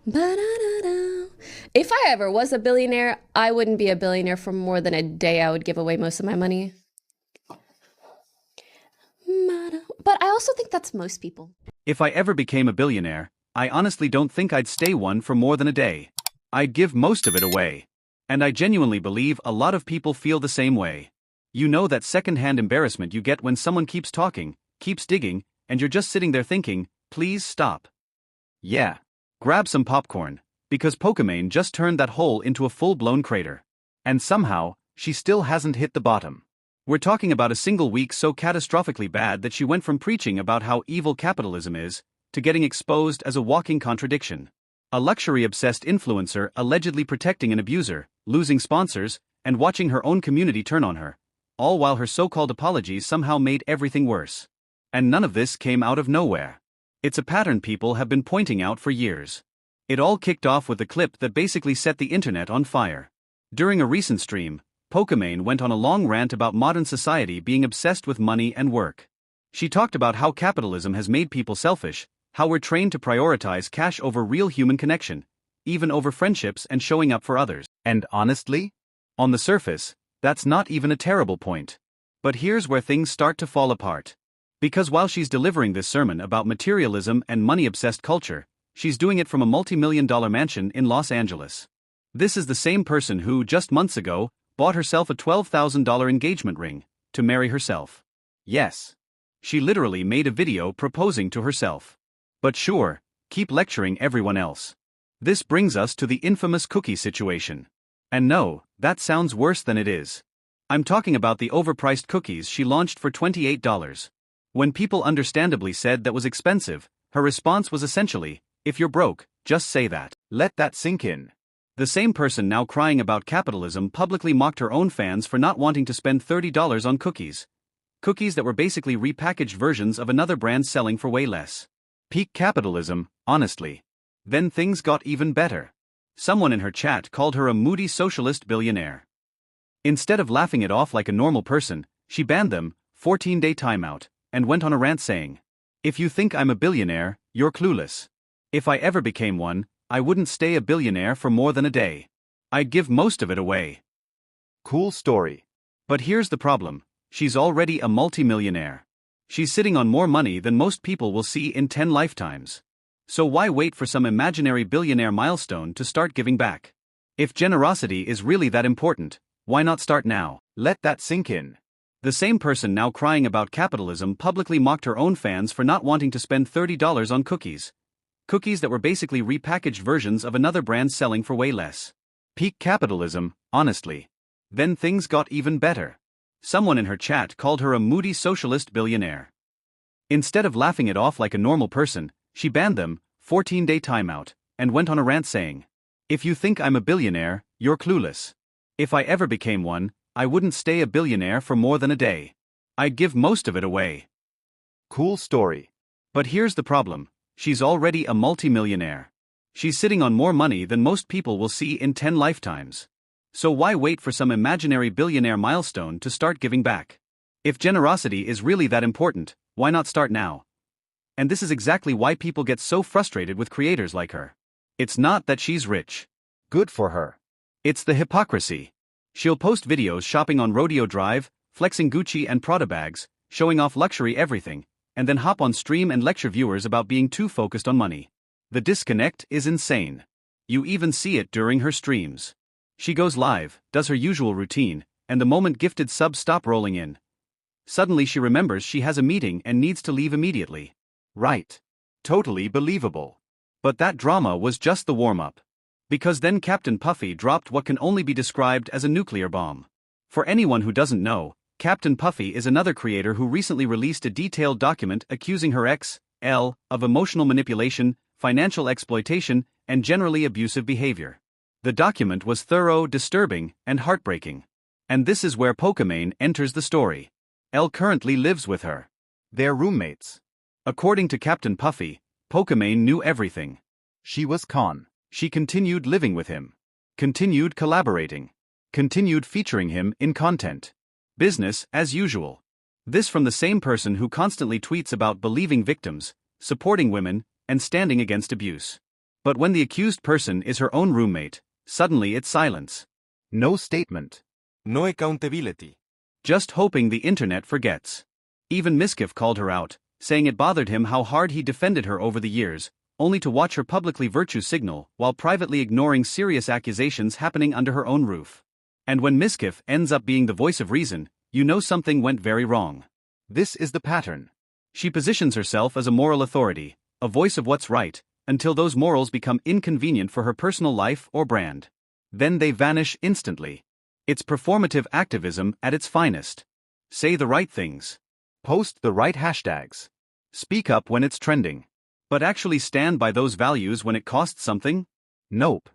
Ba-da-da-da. If I ever was a billionaire, I wouldn't be a billionaire for more than a day. I would give away most of my money. But I also think that's most people. If I ever became a billionaire, I honestly don't think I'd stay one for more than a day. I'd give most of it away. And I genuinely believe a lot of people feel the same way. You know that second-hand embarrassment you get when someone keeps talking, keeps digging, and you're just sitting there thinking, please stop. Yeah. Grab some popcorn, because Pokimane just turned that hole into a full-blown crater. And somehow, she still hasn't hit the bottom. We're talking about a single week so catastrophically bad that she went from preaching about how evil capitalism is, to getting exposed as a walking contradiction. A luxury-obsessed influencer allegedly protecting an abuser, losing sponsors, and watching her own community turn on her, all while her so-called apologies somehow made everything worse. And none of this came out of nowhere. It's a pattern people have been pointing out for years. It all kicked off with a clip that basically set the internet on fire. During a recent stream, Pokimane went on a long rant about modern society being obsessed with money and work. She talked about how capitalism has made people selfish, how we're trained to prioritize cash over real human connection, even over friendships and showing up for others. And honestly, on the surface, that's not even a terrible point. But here's where things start to fall apart. Because while she's delivering this sermon about materialism and money-obsessed culture, she's doing it from a multi-million-dollar mansion in Los Angeles. This is the same person who, just months ago, bought herself a $12,000 engagement ring to marry herself. Yes. She literally made a video proposing to herself. But sure, keep lecturing everyone else. This brings us to the infamous cookie situation. And no, that sounds worse than it is. I'm talking about the overpriced cookies she launched for $28. When people understandably said that was expensive, her response was essentially, if you're broke, just say that. Let that sink in. The same person now crying about capitalism publicly mocked her own fans for not wanting to spend $30 on cookies. Cookies that were basically repackaged versions of another brand selling for way less. Peak capitalism, honestly. Then things got even better. Someone in her chat called her a moody socialist billionaire. Instead of laughing it off like a normal person, she banned them, 14-day timeout, and went on a rant saying, if you think I'm a billionaire, you're clueless. If I ever became one, I wouldn't stay a billionaire for more than a day. I'd give most of it away. Cool story. But here's the problem, she's already a multimillionaire. She's sitting on more money than most people will see in 10 lifetimes. So why wait for some imaginary billionaire milestone to start giving back? If generosity is really that important, why not start now? Let that sink in. The same person now crying about capitalism publicly mocked her own fans for not wanting to spend $30 on cookies. Cookies that were basically repackaged versions of another brand selling for way less. Peak capitalism, honestly. Then things got even better. Someone in her chat called her a moody socialist billionaire. Instead of laughing it off like a normal person, she banned them, 14-day timeout, and went on a rant saying, if you think I'm a billionaire, you're clueless. If I ever became one, I wouldn't stay a billionaire for more than a day. I'd give most of it away. Cool story. But here's the problem, she's already a multimillionaire. She's sitting on more money than most people will see in 10 lifetimes. So why wait for some imaginary billionaire milestone to start giving back? If generosity is really that important, why not start now? And this is exactly why people get so frustrated with creators like her. It's not that she's rich. Good for her. It's the hypocrisy. She'll post videos shopping on Rodeo Drive, flexing Gucci and Prada bags, showing off luxury everything, and then hop on stream and lecture viewers about being too focused on money. The disconnect is insane. You even see it during her streams. She goes live, does her usual routine, and the moment gifted subs stop rolling in, suddenly she remembers she has a meeting and needs to leave immediately. Right. Totally believable. But that drama was just the warm-up. Because then Captain Puffy dropped what can only be described as a nuclear bomb. For anyone who doesn't know, Captain Puffy is another creator who recently released a detailed document accusing her ex-L of emotional manipulation, financial exploitation, and generally abusive behavior. The document was thorough, disturbing, and heartbreaking. And this is where Pokimane enters the story. Elle currently lives with her. They're roommates. According to Captain Puffy, Pokimane knew everything. She was con. She continued living with him. Continued collaborating. Continued featuring him in content. Business as usual. This from the same person who constantly tweets about believing victims, supporting women, and standing against abuse. But when the accused person is her own roommate, suddenly it's silence. No statement. No accountability. Just hoping the internet forgets. Even Miskiff called her out, saying it bothered him how hard he defended her over the years, only to watch her publicly virtue signal while privately ignoring serious accusations happening under her own roof. And when Miskiff ends up being the voice of reason, you know something went very wrong. This is the pattern. She positions herself as a moral authority, a voice of what's right, until those morals become inconvenient for her personal life or brand. Then they vanish instantly. It's performative activism at its finest. Say the right things. Post the right hashtags. Speak up when it's trending. But actually stand by those values when it costs something? Nope.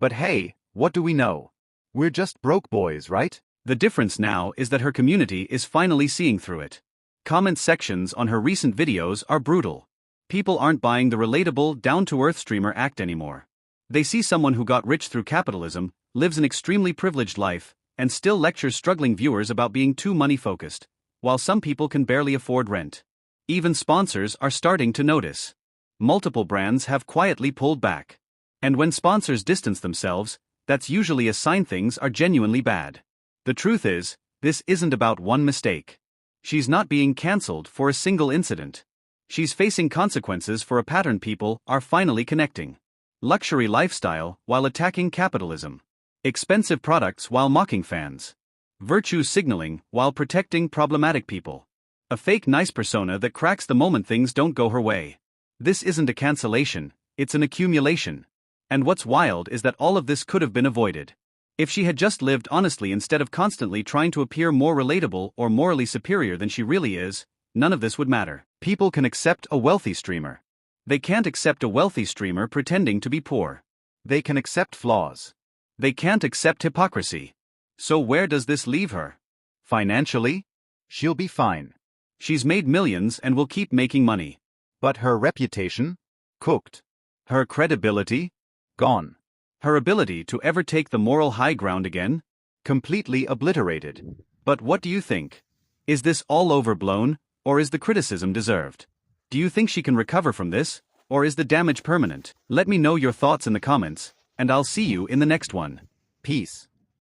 But hey, what do we know? We're just broke boys, right? The difference now is that her community is finally seeing through it. Comment sections on her recent videos are brutal. People aren't buying the relatable, down-to-earth streamer act anymore. They see someone who got rich through capitalism, lives an extremely privileged life, and still lectures struggling viewers about being too money-focused, while some people can barely afford rent. Even sponsors are starting to notice. Multiple brands have quietly pulled back. And when sponsors distance themselves, that's usually a sign things are genuinely bad. The truth is, this isn't about one mistake. She's not being cancelled for a single incident. She's facing consequences for a pattern people are finally connecting. Luxury lifestyle while attacking capitalism. Expensive products while mocking fans. Virtue signaling while protecting problematic people. A fake nice persona that cracks the moment things don't go her way. This isn't a cancellation, it's an accumulation. And what's wild is that all of this could have been avoided. If she had just lived honestly instead of constantly trying to appear more relatable or morally superior than she really is, none of this would matter. People can accept a wealthy streamer. They can't accept a wealthy streamer pretending to be poor. They can accept flaws. They can't accept hypocrisy. So where does this leave her? Financially? She'll be fine. She's made millions and will keep making money. But her reputation? Cooked. Her credibility? Gone. Her ability to ever take the moral high ground again? Completely obliterated. But what do you think? Is this all overblown, or is the criticism deserved? Do you think she can recover from this, or is the damage permanent? Let me know your thoughts in the comments, and I'll see you in the next one. Peace.